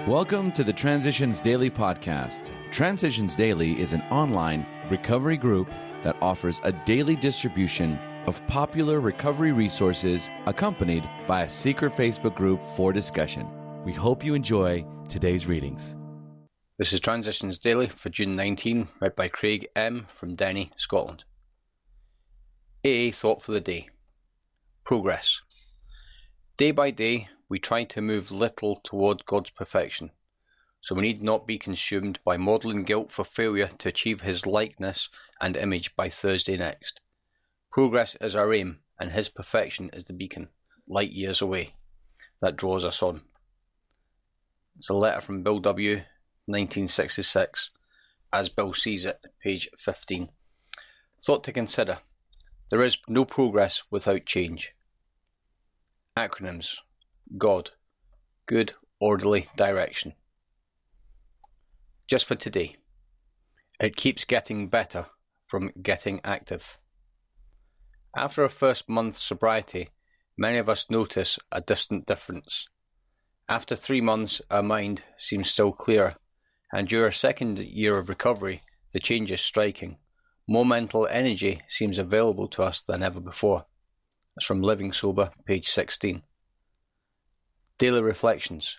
Welcome to the Transitions Daily podcast. Transitions Daily is an online recovery group that offers a daily distribution of popular recovery resources accompanied by a secret Facebook group for discussion. We hope you enjoy today's readings. This is Transitions Daily for June 19, read by Craig M. from Denny, Scotland. AA Thought for the Day. Progress. Day by day, we try to move little toward God's perfection, so we need not be consumed by maudlin guilt for failure to achieve His likeness and image by Thursday next. Progress is our aim, and His perfection is the beacon, light years away, that draws us on. It's a letter from Bill W., 1966, as Bill sees it, page 15. Thought to consider. There is no progress without change. Acronyms. God. Good, orderly direction. Just for today. It keeps getting better from getting active. After a first month's sobriety, many of us notice a distant difference. After 3 months, our mind seems still clearer, and during our second year of recovery, the change is striking. More mental energy seems available to us than ever before. That's from Living Sober, page 16. Daily Reflections.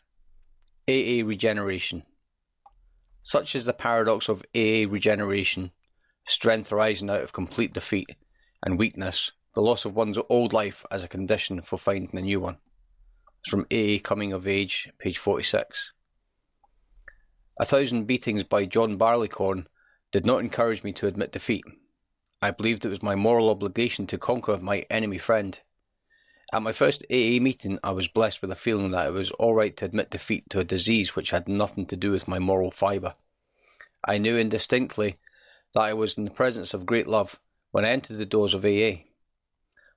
AA Regeneration. Such is the paradox of AA regeneration, strength arising out of complete defeat, and weakness, the loss of one's old life as a condition for finding a new one. It's from AA Coming of Age, page 46. 1,000 Beatings by John Barleycorn did not encourage me to admit defeat. I believed it was my moral obligation to conquer my enemy friend. At my first AA meeting, I was blessed with a feeling that it was all right to admit defeat to a disease which had nothing to do with my moral fibre. I knew indistinctly that I was in the presence of great love when I entered the doors of AA.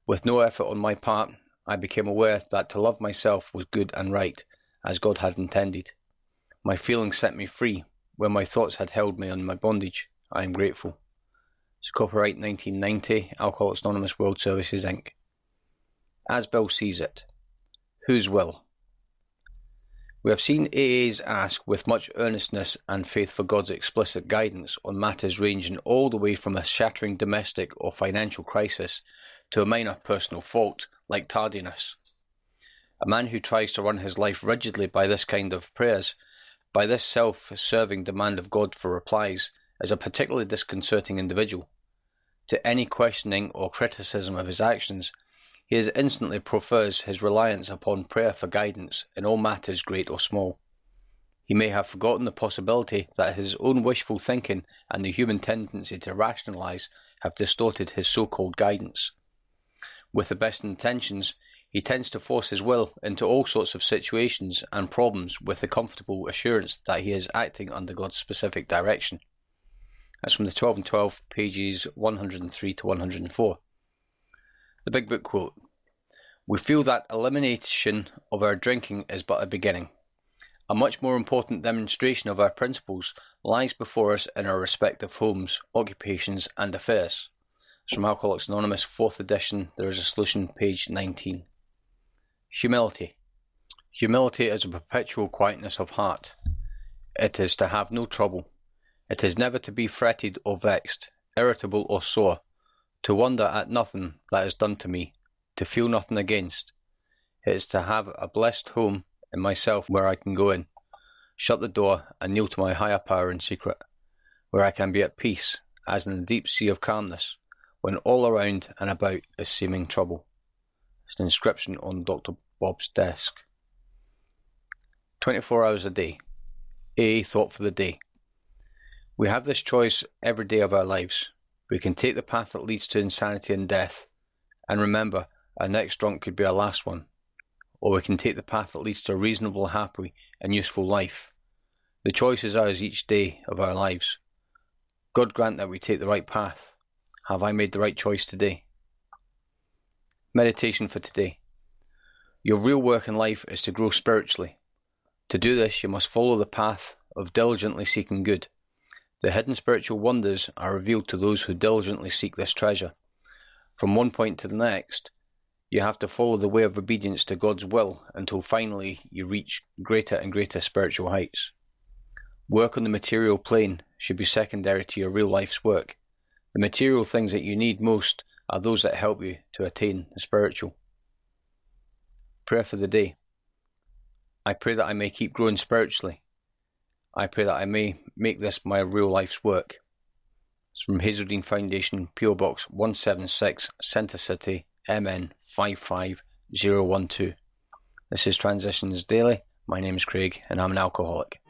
With no effort on my part, I became aware that to love myself was good and right, as God had intended. My feelings set me free, where my thoughts had held me in my bondage. I am grateful. It's copyright 1990, Alcoholics Anonymous World Services, Inc. As Bill sees it. Whose will? We have seen AAs ask with much earnestness and faith for God's explicit guidance on matters ranging all the way from a shattering domestic or financial crisis to a minor personal fault like tardiness. A man who tries to run his life rigidly by this kind of prayers, by this self-serving demand of God for replies, is a particularly disconcerting individual. To any questioning or criticism of his actions, he instantly prefers his reliance upon prayer for guidance in all matters great or small. He may have forgotten the possibility that his own wishful thinking and the human tendency to rationalize have distorted his so-called guidance. With the best intentions, he tends to force his will into all sorts of situations and problems with the comfortable assurance that he is acting under God's specific direction. That's from the 12 and 12, pages 103 to 104. The Big Book quote. We feel that elimination of our drinking is but a beginning. A much more important demonstration of our principles lies before us in our respective homes, occupations and affairs. It's from Alcoholics Anonymous, 4th edition, There is a Solution, page 19. Humility. Humility is a perpetual quietness of heart. It is to have no trouble. It is never to be fretted or vexed, irritable or sore, to wonder at nothing that is done to me, to feel nothing against. It is to have a blessed home in myself where I can go in, shut the door and kneel to my higher power in secret, where I can be at peace, as in a deep sea of calmness, when all around and about is seeming trouble. It's an inscription on Dr. Bob's desk. 24 hours a day. AA Thought for the Day. We have this choice every day of our lives. We can take the path that leads to insanity and death, and remember, our next drunk could be our last one. Or we can take the path that leads to a reasonable, happy, and useful life. The choice is ours each day of our lives. God grant that we take the right path. Have I made the right choice today? Meditation for today. Your real work in life is to grow spiritually. To do this, you must follow the path of diligently seeking good. The hidden spiritual wonders are revealed to those who diligently seek this treasure. From one point to the next, You have to follow the way of obedience to God's will until finally you reach greater and greater spiritual heights. Work on the material plane should be secondary to your real life's work. The material things that you need most are those that help you to attain the spiritual. Prayer for the day. I pray that I may keep growing spiritually. I pray that I may make this my real life's work. It's from Hazeldean Foundation, PO Box 176, Center City, MN 55012. This is Transitions Daily. My name is Craig and I'm an alcoholic.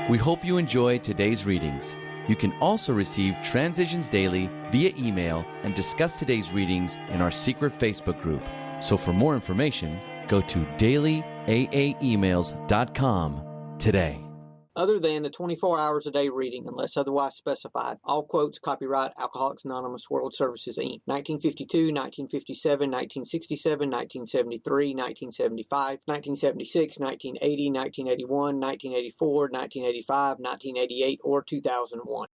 We hope you enjoyed today's readings. You can also receive Transitions Daily via email and discuss today's readings in our secret Facebook group. So for more information, go to dailyaaemails.com today. Other than the 24 hours a day reading, unless otherwise specified, all quotes copyright Alcoholics Anonymous World Services, Inc. 1952, 1957, 1967, 1973, 1975, 1976, 1980, 1981, 1984, 1985, 1988, or 2001.